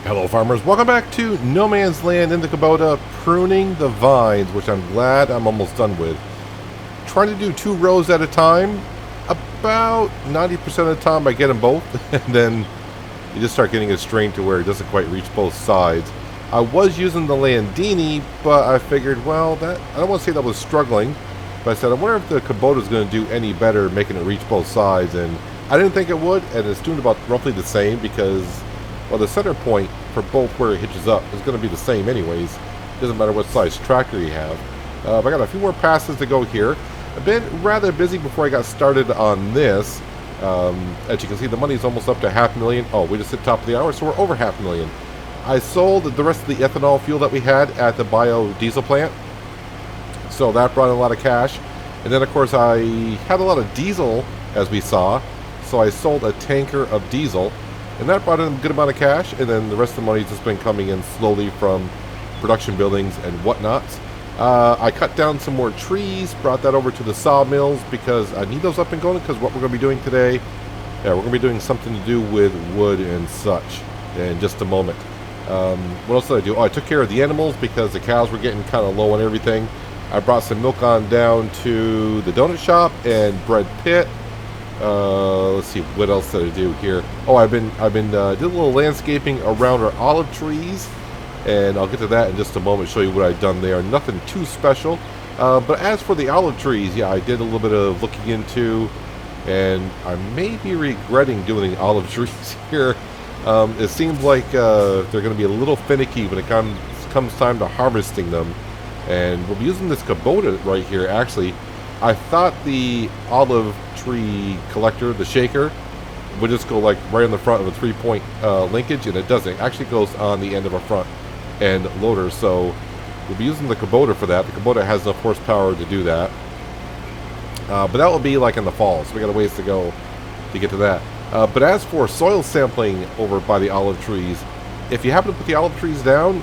Hello farmers, welcome back to No Man's Land in the Kubota, pruning the vines, which I'm glad I'm almost done with. Trying to do 2 rows at a time. About 90% of the time I get them both, and then you just start getting a strain to where it doesn't quite reach both sides. I was using the Landini, but I figured, well, that I don't want to say that was struggling, but I said, I wonder if the Kubota is going to do any better making it reach both sides, and I didn't think it would, and it's doing about roughly the same because, well, the center point for both where it hitches up is going to be the same anyways. Doesn't matter what size tractor you have. But I got a few more passes to go here. I've been rather busy before I got started on this. As you can see, the money's almost up to $500,000. Oh, we just hit top of the hour, so we're over $500,000. I sold the rest of the ethanol fuel that we had at the biodiesel plant, so that brought in a lot of cash. And then, of course, I had a lot of diesel, as we saw, so I sold a tanker of diesel. And that brought in a good amount of cash, and then the rest of the money's just been coming in slowly from production buildings and whatnot. I cut down some more trees, brought that over to the sawmills because I need those up and going, because what we're going to be doing today, we're going to be doing something to do with wood and such in just a moment. What else did I do? Oh, I took care of the animals because the cows were getting kind of low on everything. I brought some milk on down to the donut shop and bread pit. Let's see, what else did I do here? Oh, I've been did a little landscaping around our olive trees, and I'll get to that in just a moment, show you what I've done there. Nothing too special, but as for the olive trees, yeah, I did a little bit of looking into, and I may be regretting doing the olive trees here. It seems like they're going to be a little finicky when it comes time to harvesting them, and we'll be using this Kubota right here. Actually, I thought the olive tree collector, the shaker, would just go like right on the front of a 3-point linkage, and it doesn't. It actually goes on the end of a front end loader, so we'll be using the Kubota for that. The Kubota has enough horsepower to do that, but that will be like in the fall, so we got a ways to go to get to that. But as for soil sampling over by the olive trees, if you happen to put the olive trees down,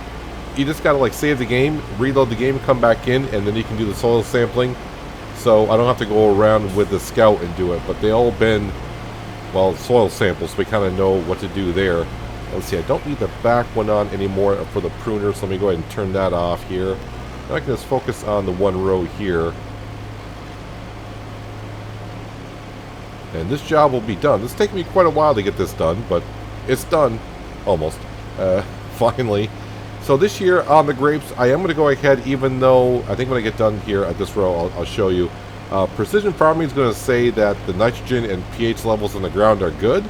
you just got to like save the game, reload the game, come back in, and then you can do the soil sampling. So I don't have to go around with the scout and do it, but they all been, well, soil samples, so we kind of know what to do there. Let's see, I don't need the back one on anymore for the pruner, so let me go ahead and turn that off here. Now I can just focus on the one row here. And this job will be done. This is taking me quite a while to get this done, but it's done, almost, finally. So this year on the grapes, I am going to go ahead, even though I think when I get done here at this row, I'll show you. Precision farming is going to say that the nitrogen and pH levels in the ground are good,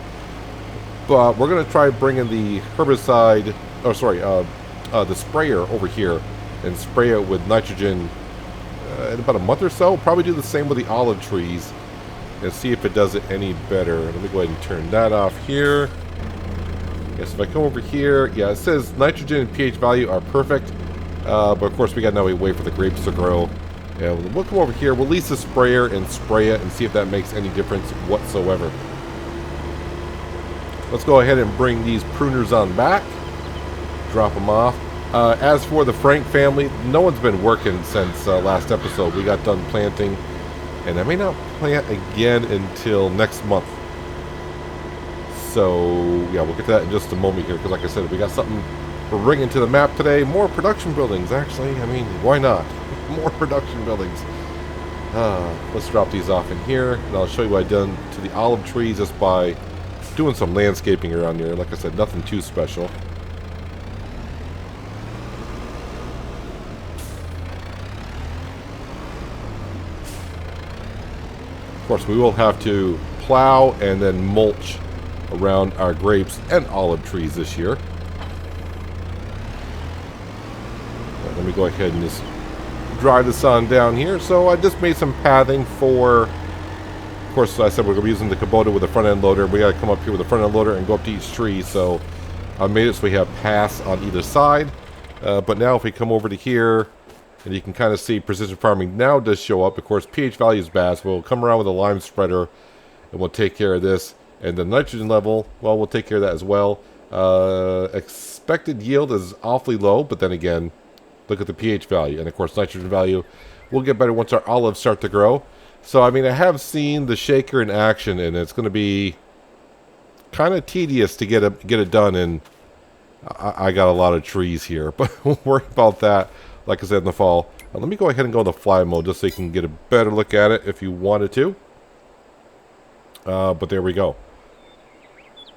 but we're going to try bringing the herbicide, the sprayer over here and spray it with nitrogen in about a month or so. Probably do the same with the olive trees and see if it does it any better. Let me go ahead and turn that off here. Yes, if I come over here, yeah, it says nitrogen and pH value are perfect, but of course we got now we wait for the grapes to grow. And we'll come over here, we'll lease the sprayer and spray it and see if that makes any difference whatsoever. Let's go ahead and bring these pruners on back, drop them off. As for the Frank family, no one's been working since last episode. We got done planting, and I may not plant again until next month. So, yeah, we'll get to that in just a moment here, because like I said, we got something we're bringing to the map today. More production buildings, actually. I mean, why not? More production buildings. Let's drop these off in here, and I'll show you what I've done to the olive trees just by doing some landscaping around here. Like I said, nothing too special. Of course, we will have to plow and then mulch around our grapes and olive trees this year. Let me go ahead and just dry this on down here. So I just made some pathing for, of course, I said we're going to be using the Kubota with the front end loader. We got to come up here with the front end loader and go up to each tree. So I made it so we have paths on either side. But now if we come over to here, and you can kind of see precision farming now does show up. Of course, pH value is bad, so we'll come around with a lime spreader and we'll take care of this. And the nitrogen level, well, we'll take care of that as well. Expected yield is awfully low, but then again, look at the pH value. And of course, nitrogen value will get better once our olives start to grow. So, I mean, I have seen the shaker in action, and it's going to be kind of tedious to get it done in I got a lot of trees here, but don't worry about that. Like I said in the fall. Let me go ahead and go into fly mode just so you can get a better look at it if you wanted to. But there we go.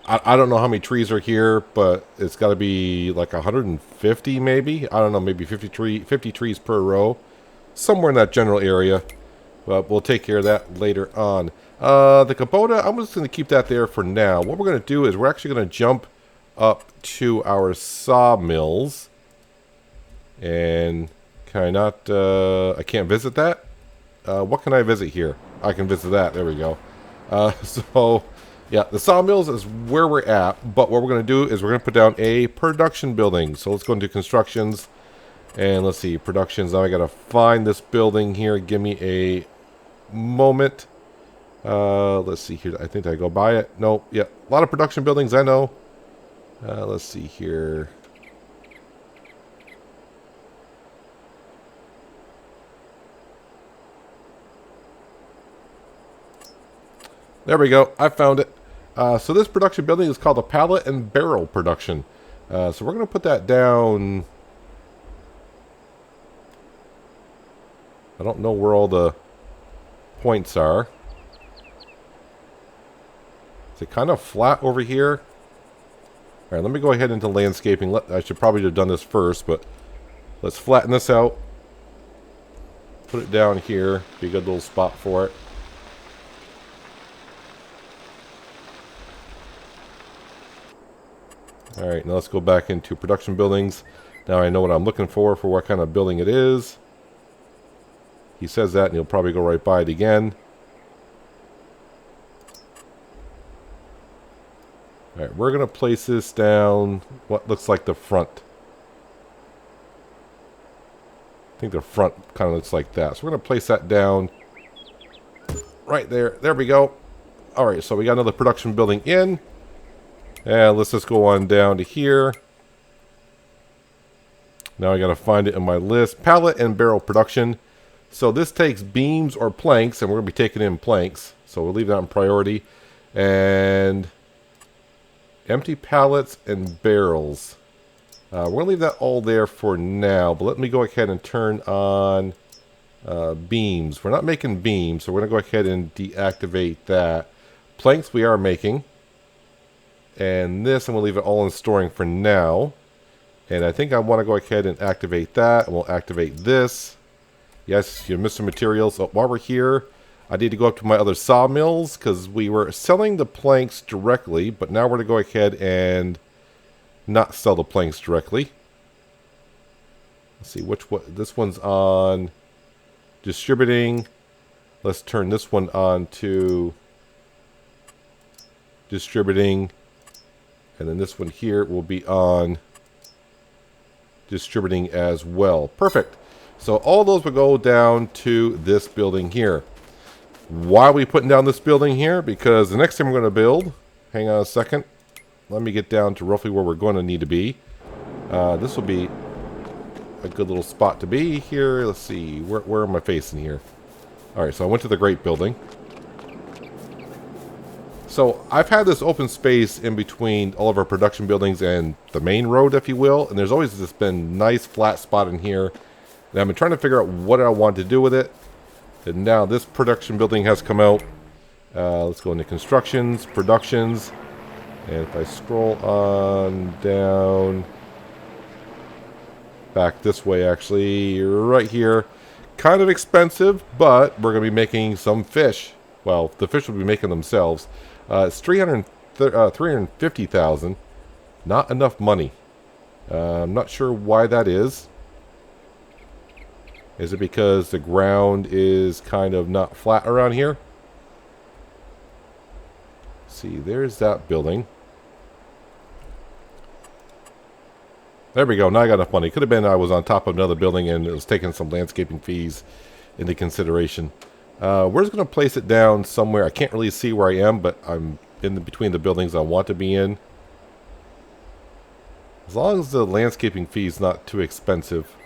I don't know how many trees are here, but it's got to be like 150 maybe. I don't know, maybe 50 trees per row. Somewhere in that general area. But we'll take care of that later on. The Kubota, I'm just going to keep that there for now. What we're going to do is we're actually going to jump up to our sawmills. And can I not, I can't visit that? What can I visit here? I can visit that. There we go. So, yeah, the sawmills is where we're at. But what we're going to do is we're going to put down a production building. So let's go into constructions. And let's see, productions. Now I got to find this building here. Give me a moment. Let's see here. I think I go by it. Nope. Yeah, a lot of production buildings, I know. Let's see here. There we go. I found it. So this production building is called a pallet and barrel production. So we're going to put that down. I don't know where all the points are. Is it kind of flat over here? Alright, let me go ahead into landscaping. I should probably have done this first, but let's flatten this out. Put it down here. Be a good little spot for it. Alright, now let's go back into production buildings. Now I know what I'm looking for what kind of building it is. He says that and he'll probably go right by it again. Alright, we're going to place this down what looks like the front. I think the front kind of looks like that. So we're going to place that down right there. There we go. Alright, so we got another production building in. And let's just go on down to here. Now I got to find it in my list. Pallet and barrel production. So this takes beams or planks, and we're going to be taking in planks. So we'll leave that in priority. And empty pallets and barrels. We're going to leave that all there for now. But let me go ahead and turn on beams. We're not making beams, so we're going to go ahead and deactivate that. Planks we are making. And this, I'm going to leave it all in storing for now. And I think I want to go ahead and activate that. And we'll activate this. Yes, you're missing materials. So while we're here, I need to go up to my other sawmills because we were selling the planks directly. But now we're going to go ahead and not sell the planks directly. Let's see, which one. This one's on distributing. Let's turn this one on to distributing. And then this one here will be on distributing as well. Perfect. So all those will go down to this building here. Why are we putting down this building here? Because the next thing we're going to build, hang on a second. Let me get down to roughly where we're going to need to be. This will be a good little spot to be here. Let's see, where am I facing here? Alright, so I went to the great building. So I've had this open space in between all of our production buildings and the main road, if you will. And there's always just been nice flat spot in here. And I've been trying to figure out what I want to do with it. And now this production building has come out. Let's go into constructions, productions. And if I scroll on down, back this way actually, right here. Kind of expensive, but we're going to be making some fish. Well, the fish will be making themselves. It's 350,000. Not enough money. I'm not sure why that is. Is it because the ground is kind of not flat around here? See, there's that building. There we go. Now I got enough money. Could have been I was on top of another building and it was taking some landscaping fees into consideration. We're just going to place it down somewhere. I can't really see where I am, but I'm in between the buildings I want to be in. As long as the landscaping fee is not too expensive.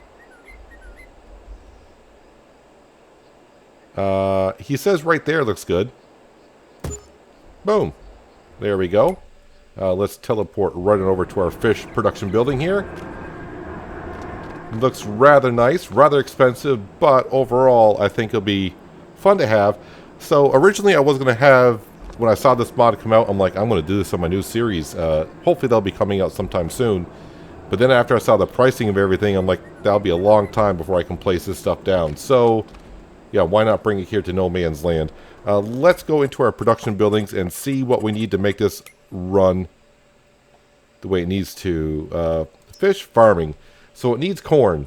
He says right there looks good. Boom. There we go. Let's teleport right on over to our fish production building here. Looks rather nice, rather expensive, but overall I think it'll be fun to have. So originally I was going to have, when I saw this mod come out, I'm like, I'm going to do this on my new series. Hopefully they'll be coming out sometime soon. But then after I saw the pricing of everything, I'm like, that'll be a long time before I can place this stuff down. So yeah, why not bring it here to No Man's Land? Let's go into our production buildings and see what we need to make this run the way it needs to. Fish farming. So it needs corn.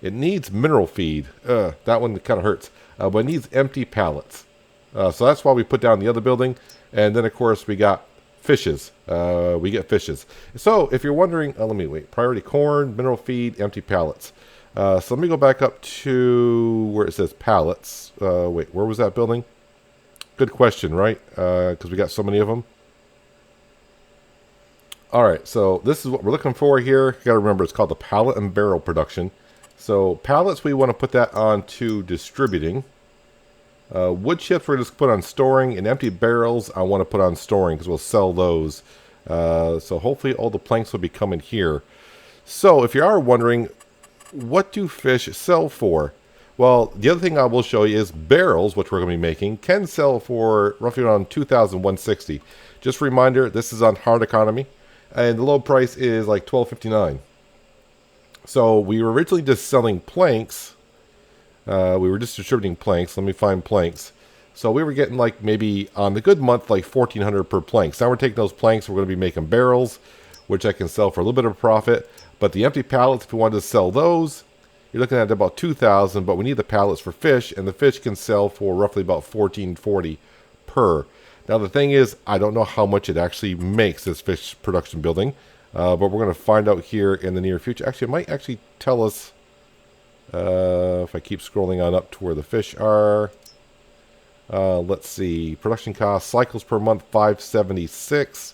It needs mineral feed. That one kind of hurts. But it needs empty pallets. So that's why we put down the other building. And then, of course, we got fishes. We get fishes. So if you're wondering, let me wait. Priority corn, mineral feed, empty pallets. So let me go back up to where it says pallets. Wait, where was that building? Good question, right? Because we got so many of them. Alright, so this is what we're looking for here. You gotta remember, it's called the pallet and barrel production. So pallets, we want to put that onto distributing. Wood chips we're just put on storing, and empty barrels I want to put on storing because we'll sell those. So hopefully all the planks will be coming here. So if you are wondering, what do fish sell for? Well, the other thing I will show you is barrels, which we're going to be making, can sell for roughly around $2,160. Just a reminder, this is on hard economy. And the low price is like $12.59. So we were originally just selling planks. We were just distributing planks. Let me find planks. So we were getting like maybe on the good month like $1,400 per plank. So now we're taking those planks. We're going to be making barrels, which I can sell for a little bit of profit. But the empty pallets, if you wanted to sell those, you're looking at about $2,000. But we need the pallets for fish, and the fish can sell for roughly about $14.40 per. Now the thing is, I don't know how much it actually makes, this fish production building, but we're going to find out here in the near future. Actually, it might actually tell us, if I keep scrolling on up to where the fish are. Let's see, production cost, cycles per month, 576.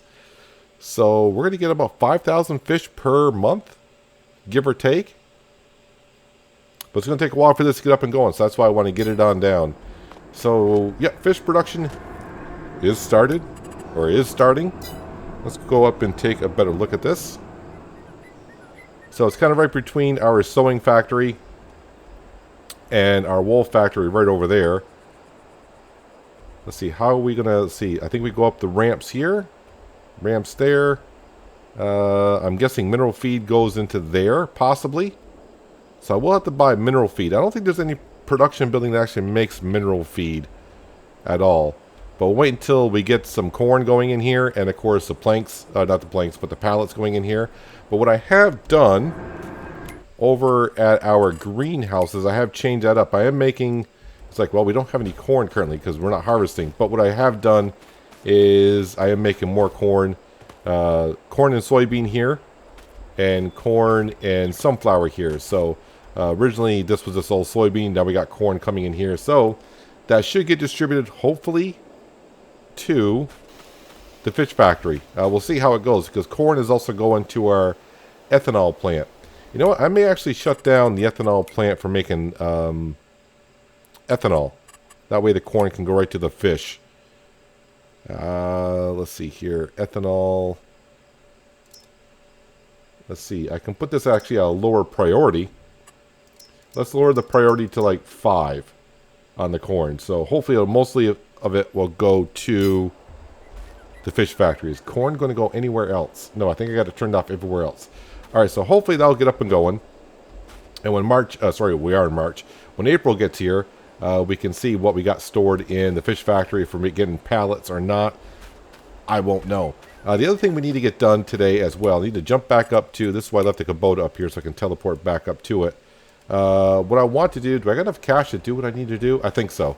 So we're going to get about 5,000 fish per month, give or take. But it's going to take a while for this to get up and going, so that's why I want to get it on down. So, yeah, fish production is started, or is starting. Let's go up and take a better look at this. So it's kind of right between our sewing factory and our wool factory right over there. Let's see, how are we gonna see? I think we go up the ramps here, ramps there. I'm guessing mineral feed goes into there, possibly. So I will have to buy mineral feed. I don't think there's any production building that actually makes mineral feed at all. But we'll wait until we get some corn going in here, and of course the planks, not the planks, but the pallets going in here. But what I have done over at our greenhouses, I have changed that up. I am making, it's like, well, we don't have any corn currently because we're not harvesting. But what I have done is I am making more corn. Corn and soybean here, and corn and sunflower here. So originally this was just all soybean, now we got corn coming in here. So that should get distributed, hopefully, to the fish factory. We'll see how it goes, because corn is also going to our ethanol plant. You know what? I may actually shut down the ethanol plant for making ethanol. That way the corn can go right to the fish. Let's see here. Ethanol. Let's see. I can put this actually at a lower priority. Let's lower the priority to like 5 on the corn. So hopefully mostly of it will go to the fish factory. Is corn going to go anywhere else? No, I think I got it turned off everywhere else. Alright, so hopefully that'll get up and going. And when we are in March. When April gets here, we can see what we got stored in the fish factory. If we're getting pallets or not, I won't know. The other thing we need to get done today as well, I need to jump back up to, this is why I left the Kubota up here so I can teleport back up to it. What I want to do I got enough cash to do what I need to do? I think so.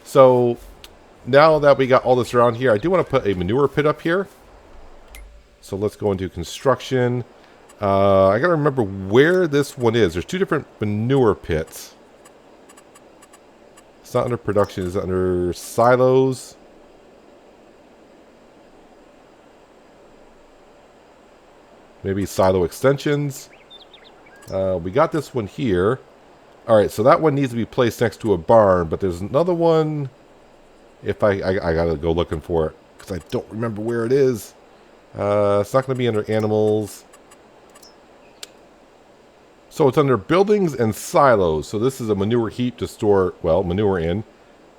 So now that we got all this around here, I do want to put a manure pit up here. So let's go into construction. I got to remember where this one is. There's 2 different manure pits. It's not under production. It's under silos. Maybe silo extensions. We got this one here. Alright, so that one needs to be placed next to a barn. But there's another one. If I gotta go looking for it, because I don't remember where it is. It's not going to be under animals. So it's under buildings and silos. So this is a manure heap to store, well, manure in.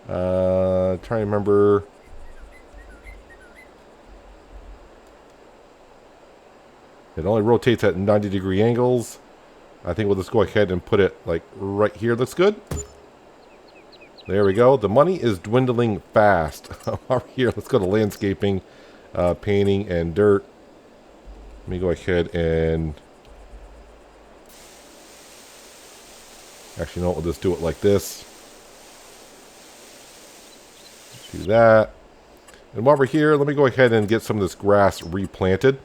Trying to remember. It only rotates at 90-degree angles. I think we'll just go ahead and put it like right here. Looks good. There we go. The money is dwindling fast. Over here, let's go to landscaping, painting, and dirt. Let me go ahead and... Actually, no, we'll just do it like this. Do that. And while we're here, let me go ahead and get some of this grass replanted.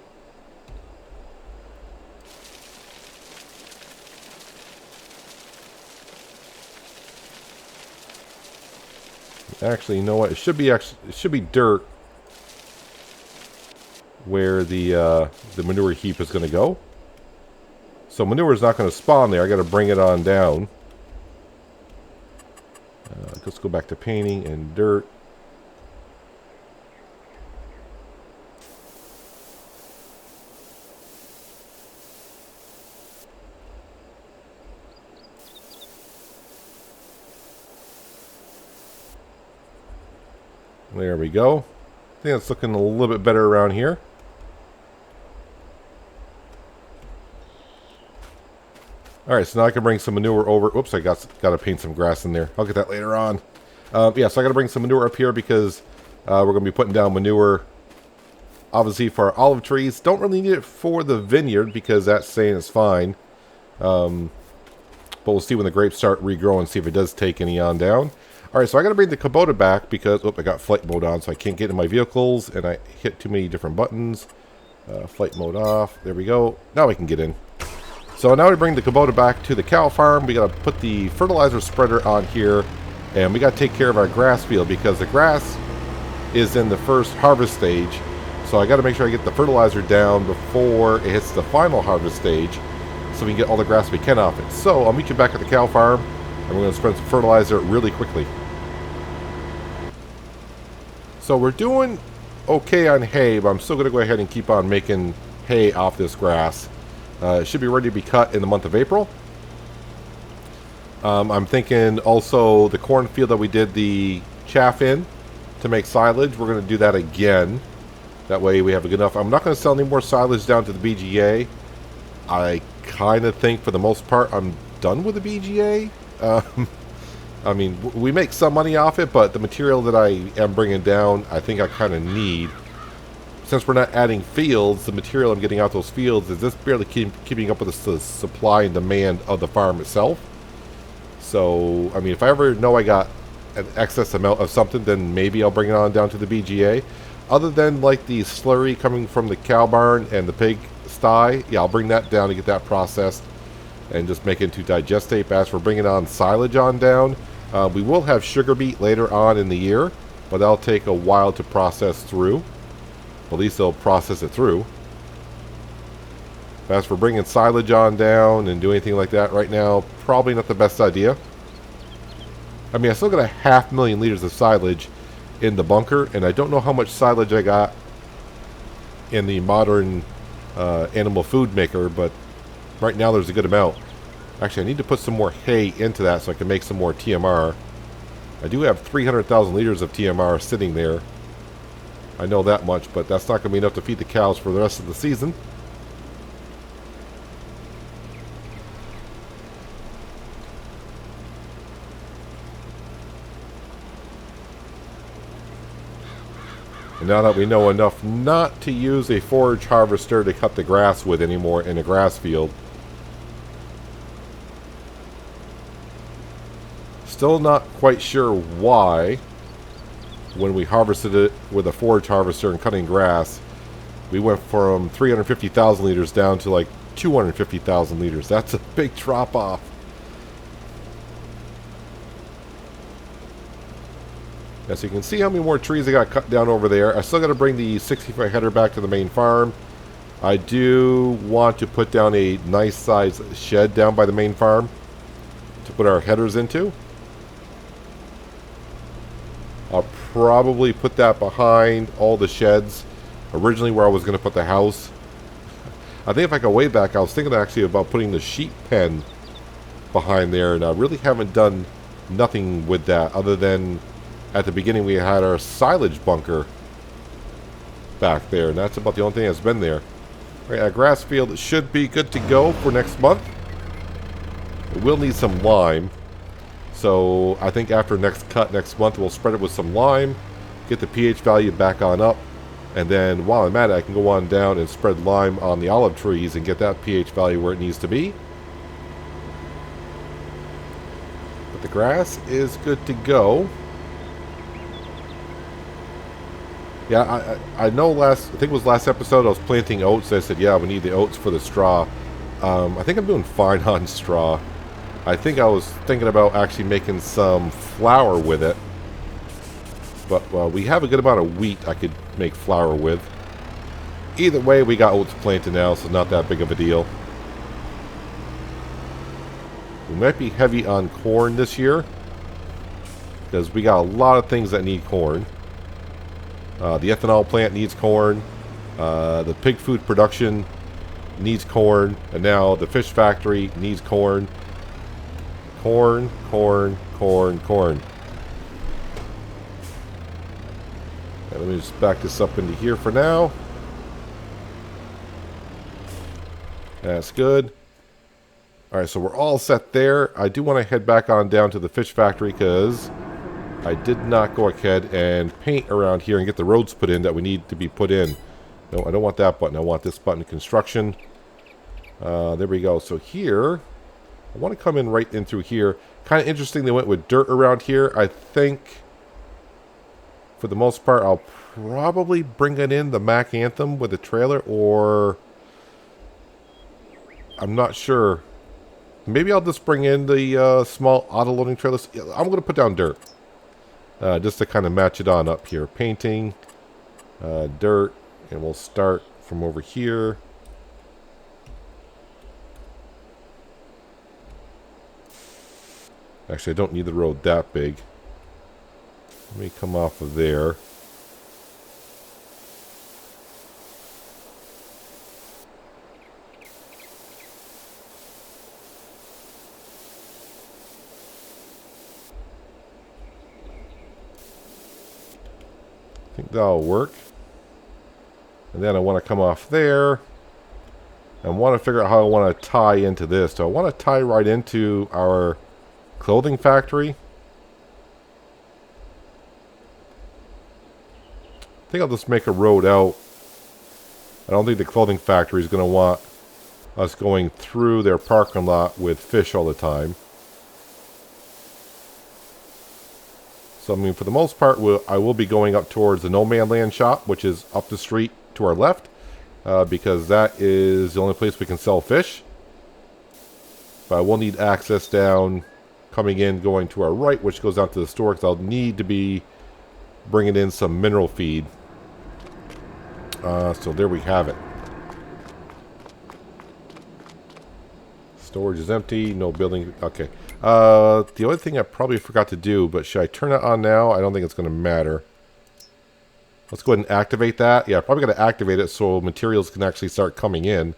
Actually, you know what? It should be dirt where the manure heap is going to go. So manure is not going to spawn there. I got to bring it on down. Let's go back to painting and dirt. There we go. I think it's looking a little bit better around here. Alright, so now I can bring some manure over. Oops, I got to paint some grass in there. I'll get that later on. Yeah, so I got to bring some manure up here because we're going to be putting down manure, obviously, for our olive trees. Don't really need it for the vineyard because that saying is fine. But we'll see when the grapes start regrowing, see if it does take any on down. Alright, so I got to bring the Kubota back because, I got flight mode on, so I can't get in my vehicles, and I hit too many different buttons. Flight mode off. There we go. Now I can get in. So now we bring the Kubota back to the cow farm. We got to put the fertilizer spreader on here, and we got to take care of our grass field because the grass is in the first harvest stage. So I got to make sure I get the fertilizer down before it hits the final harvest stage, so we can get all the grass we can off it. So I'll meet you back at the cow farm, and we're going to spread some fertilizer really quickly. So we're doing okay on hay, but I'm still going to go ahead and keep on making hay off this grass. It should be ready to be cut in the month of April. I'm thinking also the cornfield that we did the chaff in to make silage, we're going to do that again. That way we have good enough. I'm not going to sell any more silage down to the BGA. I kind of think for the most part I'm done with the BGA. I mean, we make some money off it, but the material that I am bringing down, I think I kind of need. Since we're not adding fields, the material I'm getting out those fields is just barely keeping up with the supply and demand of the farm itself. So, I mean, if I ever know I got an excess amount of something, then maybe I'll bring it on down to the BGA. Other than like the slurry coming from the cow barn and the pig sty, yeah, I'll bring that down to get that processed and just make it into digestate. As for bringing on silage on down, we will have sugar beet later on in the year, but that'll take a while to process through. At least they'll process it through. As for bringing silage on down and doing anything like that right now, probably not the best idea. I mean, I still got 500,000 liters of silage in the bunker, and I don't know how much silage I got in the modern animal food maker, but right now there's a good amount. Actually, I need to put some more hay into that so I can make some more TMR. I do have 300,000 liters of TMR sitting there. I know that much, but that's not going to be enough to feed the cows for the rest of the season. And now that we know enough not to use a forage harvester to cut the grass with anymore in a grass field. Still not quite sure why. When we harvested it with a forage harvester and cutting grass, we went from 350,000 liters down to like 250,000 liters. That's a big drop off. As you can see how many more trees I got cut down over there. I still got to bring the 60-foot header back to the main farm. I do want to put down a nice size shed down by the main farm to put our headers into. I'll probably put that behind all the sheds originally where I was going to put the house. I think if I go way back, I was thinking actually about putting the sheep pen behind there, and I really haven't done nothing with that other than at the beginning we had our silage bunker back there, and that's about the only thing that's been there. Right, our grass field should be good to go for next month. It will need some lime, so I think after next cut next month we'll spread it with some lime, get the pH value back on up, and then while I'm at it I can go on down and spread lime on the olive trees and get that pH value where it needs to be. But the grass is good to go. Yeah, I know I think it was last episode I was planting oats. I said, yeah, we need the oats for the straw. I think I'm doing fine on straw. I think I was thinking about actually making some flour with it. But we have a good amount of wheat I could make flour with. Either way, we got oats planted now, so not that big of a deal. We might be heavy on corn this year, because we got a lot of things that need corn. The ethanol plant needs corn. The pig food production needs corn. And now the fish factory needs corn. Corn, corn, corn, corn. Let me just back this up into here for now. That's good. Alright, so we're all set there. I do want to head back on down to the fish factory because I did not go ahead and paint around here and get the roads put in that we need to be put in. No, I don't want that button. I want this button, construction. There we go. So here, I want to come in right in through here. Kind of interesting they went with dirt around here. I think, for the most part, I'll probably bring it in the Mac Anthem with the trailer, or I'm not sure. Maybe I'll just bring in the small auto-loading trailers. I'm going to put down dirt. Just to kind of match it on up here. Painting, dirt, and we'll start from over here. Actually, I don't need the road that big. Let me come off of there. I think that'll work. And then I want to come off there. And want to figure out how I want to tie into this. Do I want to tie right into our clothing factory? I think I'll just make a road out. I don't think the clothing factory is going to want us going through their parking lot with fish all the time. So, I mean, for the most part, I will be going up towards the No Man Land shop, which is up the street to our left, because that is the only place we can sell fish. But I will need access down, coming in, going to our right, which goes down to the store, because I'll need to be bringing in some mineral feed. So there we have it. Storage is empty, no building. Okay. The other thing I probably forgot to do, but should I turn it on now? I don't think it's going to matter. Let's go ahead and activate that. Yeah, probably got to activate it so materials can actually start coming in.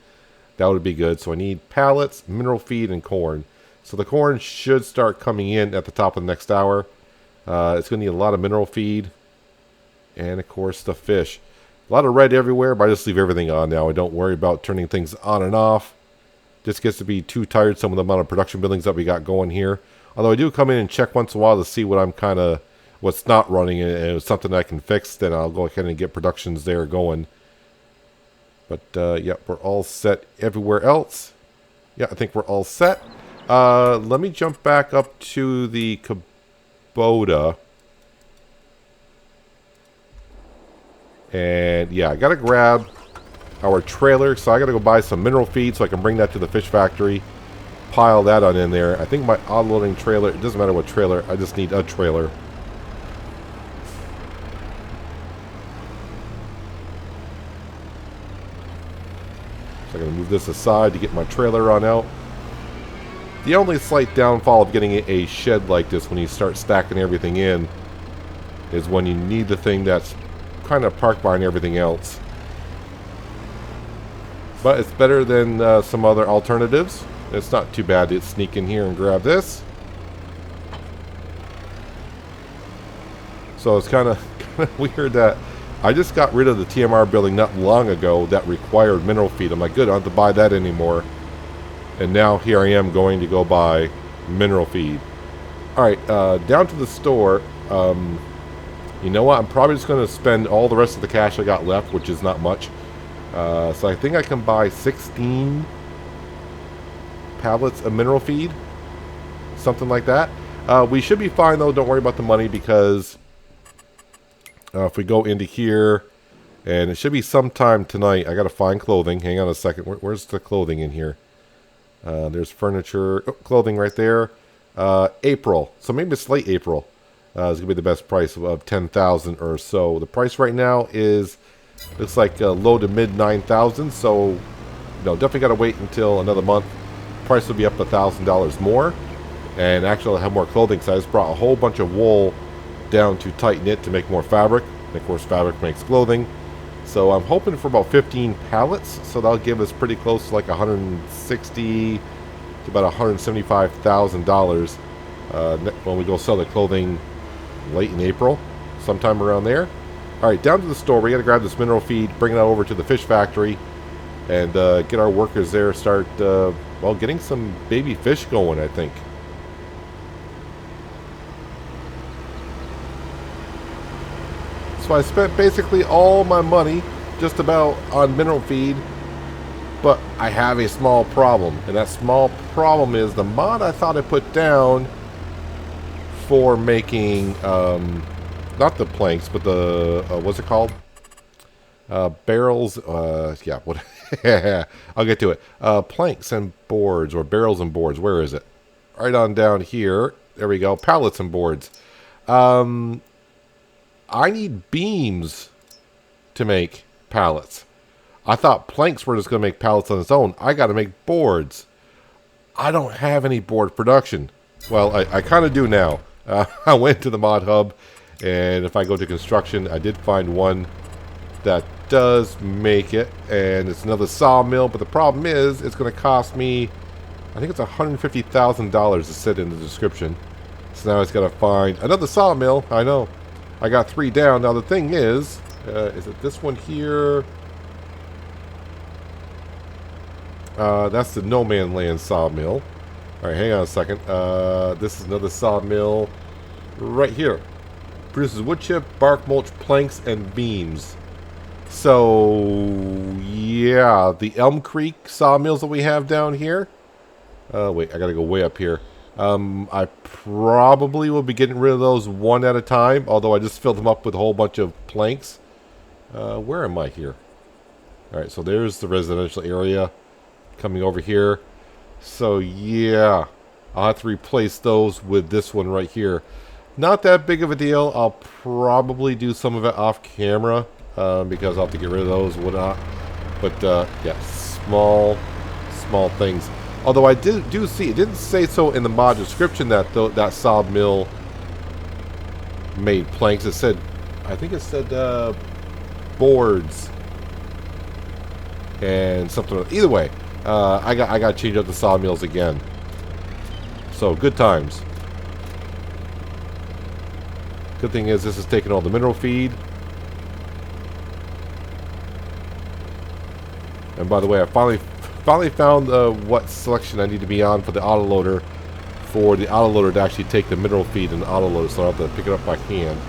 That would be good. So I need pallets, mineral feed, and corn. So the corn should start coming in at the top of the next hour. It's going to need a lot of mineral feed. And, of course, the fish. A lot of red everywhere, but I just leave everything on now. I don't worry about turning things on and off. Just gets to be too tired, some of the amount of production buildings that we got going here. Although I do come in and check once in a while to see what I'm what's not running, and if it's something I can fix, then I'll go ahead and get productions there going. But, yeah, we're all set everywhere else. Yeah, I think we're all set. Let me jump back up to the Kubota. And, yeah, I got to grab our trailer. So I got to go buy some mineral feed so I can bring that to the fish factory. Pile that on in there. I think my auto-loading trailer, it doesn't matter what trailer, I just need a trailer. So I'm going to move this aside to get my trailer on out. The only slight downfall of getting a shed like this when you start stacking everything in is when you need the thing that's kind of parked behind everything else. But it's better than some other alternatives. It's not too bad to sneak in here and grab this. So it's kind of weird that I just got rid of the TMR building not long ago that required mineral feed. I'm like, good, I don't have to buy that anymore. And now here I am going to go buy mineral feed. Alright, down to the store. You know what? I'm probably just going to spend all the rest of the cash I got left, which is not much. So I think I can buy 16 pallets of mineral feed. Something like that. We should be fine though. Don't worry about the money because if we go into here, and it should be sometime tonight. I got to find clothing. Hang on a second. Where's the clothing in here? There's furniture. Oh, clothing right there. April. So maybe it's late April. It's going to be the best price of 10,000 or so. The price right now is, looks like low to mid 9,000. So, you know, definitely got to wait until another month. Price will be up $1,000 more. And actually I'll have more clothing because I just brought a whole bunch of wool down to tighten it to make more fabric. And of course fabric makes clothing. So I'm hoping for about 15 pallets. So that'll give us pretty close to like 160 to about $175,000 when we go sell the clothing late in April, sometime around there. Alright, down to the store. We got to grab this mineral feed, bring it over to the fish factory, and get our workers there, start, well, getting some baby fish going, I think. So I spent basically all my money just about on mineral feed, but I have a small problem, and that small problem is the mod I thought I put down for making, not the planks, but the, what's it called? Barrels, yeah, what, I'll get to it. Planks and boards, or barrels and boards, where is it? Right on down here, there we go, pallets and boards. I need beams to make pallets. I thought planks were just going to make pallets on its own. I got to make boards. I don't have any board production. Well, I kind of do now. I went to the mod hub, and if I go to construction, I did find one that does make it, and it's another sawmill, but the problem is it's going to cost me, I think it's $150,000 to sit in the description. So now it's got to find another sawmill. I know. I got 3 down. Now the thing is it this one here? That's the No Man Land sawmill. Alright, hang on a second. This is another sawmill right here. Produces wood chip, bark mulch, planks, and beams. So, yeah, the Elm Creek sawmills that we have down here. Wait, I gotta go way up here. I probably will be getting rid of those one at a time, although I just filled them up with a whole bunch of planks. Where am I here? Alright, so there's the residential area coming over here. So, yeah, I'll have to replace those with this one right here. Not that big of a deal. I'll probably do some of it off camera because I'll have to get rid of those, whatnot. But, yeah, small things. Although I do see, it didn't say so in the mod description that that sawmill made planks. It said, I think it said boards and something. Either way, I got to change up the sawmills again. So good times. Good thing is this is taking all the mineral feed. And by the way, I finally found what selection I need to be on for the autoloader, for the autoloader to actually take the mineral feed in the autoloader, so I don't have to pick it up by hand.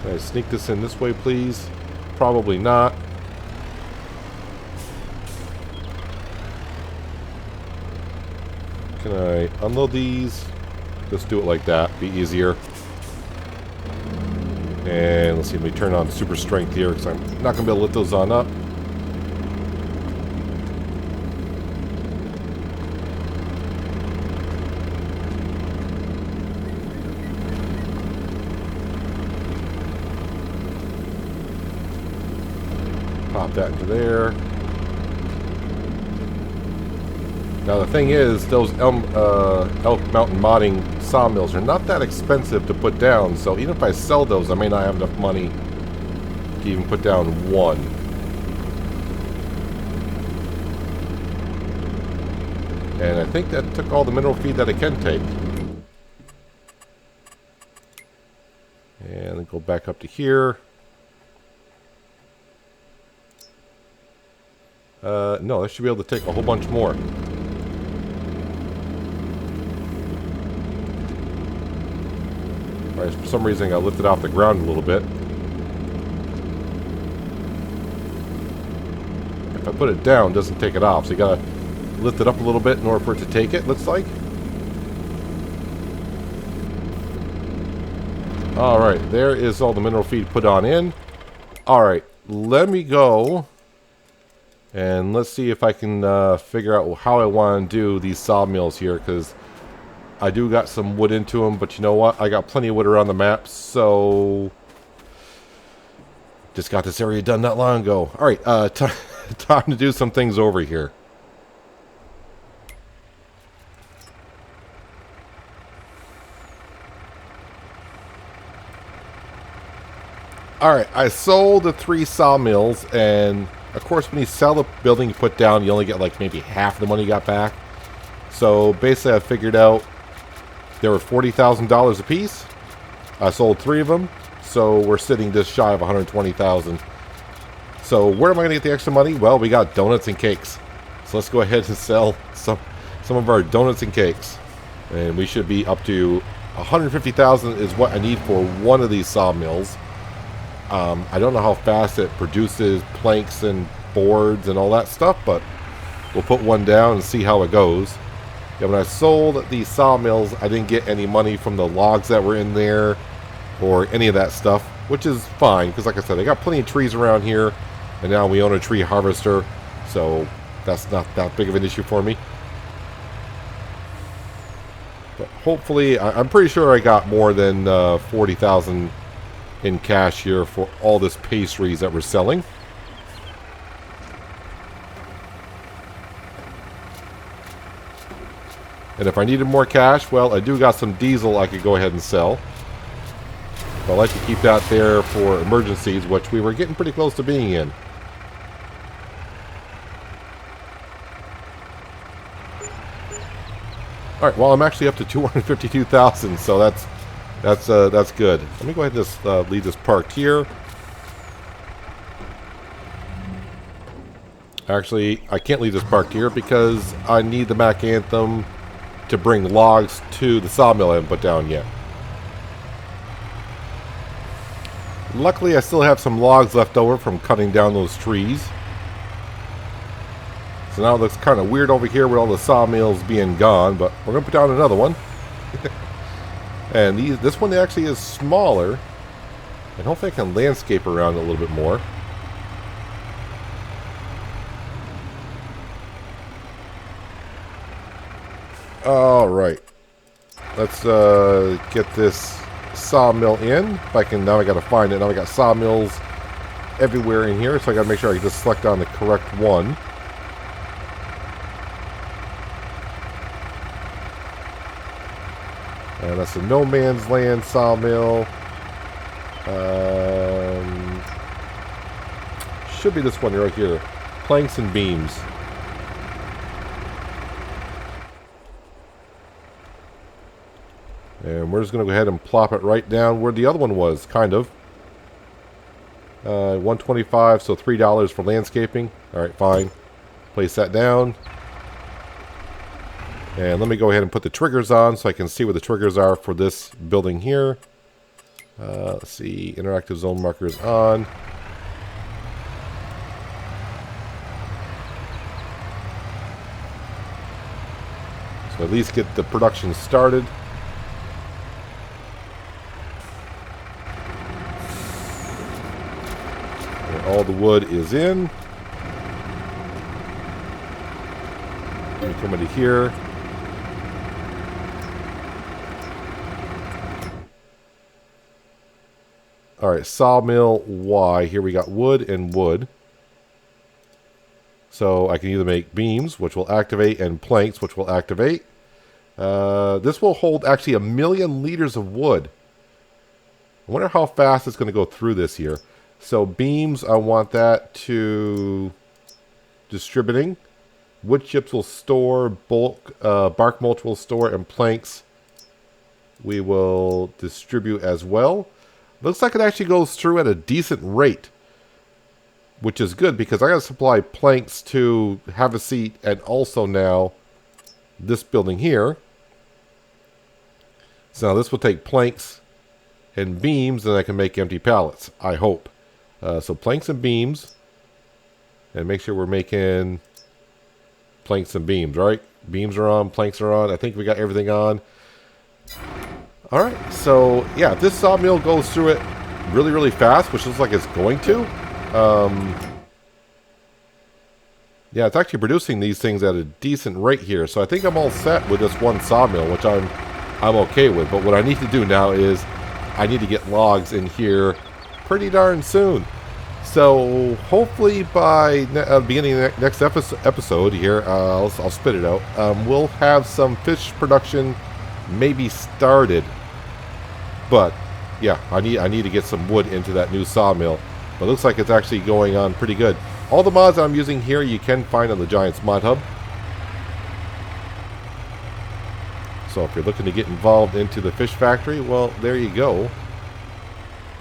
Can I sneak this in this way, please? Probably not. Can I unload these? Just do it like that. Be easier. And let's see, let me turn on super strength here because I'm not going to be able to lift those on up. Pop that into there. Now the thing is, those Elk Mountain modding sawmills are not that expensive to put down, so even if I sell those, I may not have enough money to even put down one. And I think that took all the mineral feed that I can take. And then go back up to here. No, I should be able to take a whole bunch more. Alright, for some reason I got lifted off the ground a little bit. If I put it down, it doesn't take it off. So you gotta lift it up a little bit in order for it to take it, looks like. Alright, there is all the mineral feed put on in. Alright, let me go. And let's see if I can figure out how I want to do these sawmills here, because I do got some wood into them, but you know what? I got plenty of wood around the map, so just got this area done not long ago. Alright, time to do some things over here. Alright, I sold the 3 sawmills, and of course, when you sell the building you put down, you only get like maybe half the money you got back. So basically, I figured out they were $40,000 a piece. I sold 3 of them, so we're sitting just shy of $120,000. So where am I going to get the extra money? Well, we got donuts and cakes. So let's go ahead and sell some of our donuts and cakes, and we should be up to $150,000 is what I need for one of these sawmills. I don't know how fast it produces planks and boards and all that stuff, but we'll put one down and see how it goes. Yeah, when I sold these sawmills, I didn't get any money from the logs that were in there or any of that stuff, which is fine, because like I said, I got plenty of trees around here, and now we own a tree harvester, so that's not that big of an issue for me. But hopefully, I'm pretty sure I got more than $40,000 in cash here for all this pastries that we're selling. And if I needed more cash, well, I do got some diesel I could go ahead and sell. But I like to keep that there for emergencies, which we were getting pretty close to being in. Alright, well, I'm actually up to $252,000, so that's good. Let me go ahead and just leave this parked here. Actually, I can't leave this parked here because I need the Mac Anthem to bring logs to the sawmill I haven't put down yet. Luckily, I still have some logs left over from cutting down those trees. So now it looks kind of weird over here with all the sawmills being gone, but we're going to put down another one. And this one actually is smaller, and hopefully I can landscape around it a little bit more. Alright, let's get this sawmill in. If I can, now I gotta find it. Now I got sawmills everywhere in here, so I gotta make sure I just select on the correct one. And that's the No Man's Land sawmill. Should be this one right here. Planks and beams. And we're just going to go ahead and plop it right down where the other one was, kind of. $125, so $3 for landscaping. Alright, fine. Place that down. And let me go ahead and put the triggers on so I can see where the triggers are for this building here. Let's see, interactive zone markers on. So at least get the production started. And all the wood is in. Let me come into here. Alright, sawmill Y. Here we got wood and wood. So I can either make beams, which will activate, and planks, which will activate. This will hold actually 1,000,000 liters of wood. I wonder how fast it's going to go through this here. So beams, I want that to distributing. Wood chips will store, bulk, bark mulch will store, and planks we will distribute as well. Looks like it actually goes through at a decent rate, which is good because I got to supply planks to have a seat and also now this building here. So now this will take planks and beams and I can make empty pallets, I hope. So planks and beams, and make sure we're making planks and beams, right? Beams are on, planks are on. I think we got everything on. Alright, so yeah, if this sawmill goes through it really, really fast, which looks like it's going to. Yeah, it's actually producing these things at a decent rate here. So I think I'm all set with this one sawmill, which I'm okay with. But what I need to do now is I need to get logs in here pretty darn soon. So hopefully by beginning of the next episode here, I'll spit it out. We'll have some fish production maybe started. But yeah, I need to get some wood into that new sawmill. But it looks like it's actually going on pretty good. All the mods I'm using here you can find on the Giants Mod Hub. So if you're looking to get involved into the fish factory, well, there you go.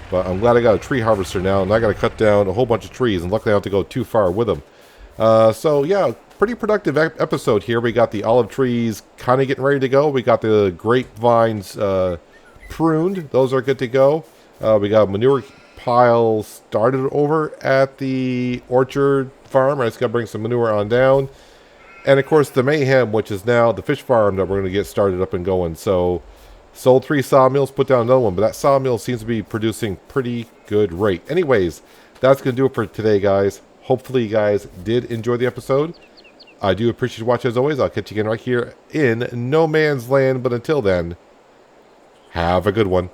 But I'm glad I got a tree harvester now, and I got to cut down a whole bunch of trees, and luckily I don't have to go too far with them. So yeah, pretty productive episode here. We got the olive trees kind of getting ready to go. We got the grapevines pruned. Those are good to go. We got manure pile started over at the orchard farm. I just got to bring some manure on down. And of course the Mayhem, which is now the fish farm that we're going to get started up and going. So sold 3 sawmills, put down another one, but that sawmill seems to be producing pretty good rate. Anyways, that's going to do it for today, guys. Hopefully you guys did enjoy the episode. I do appreciate you watching as always. I'll catch you again right here in No Man's Land. But until then, have a good one.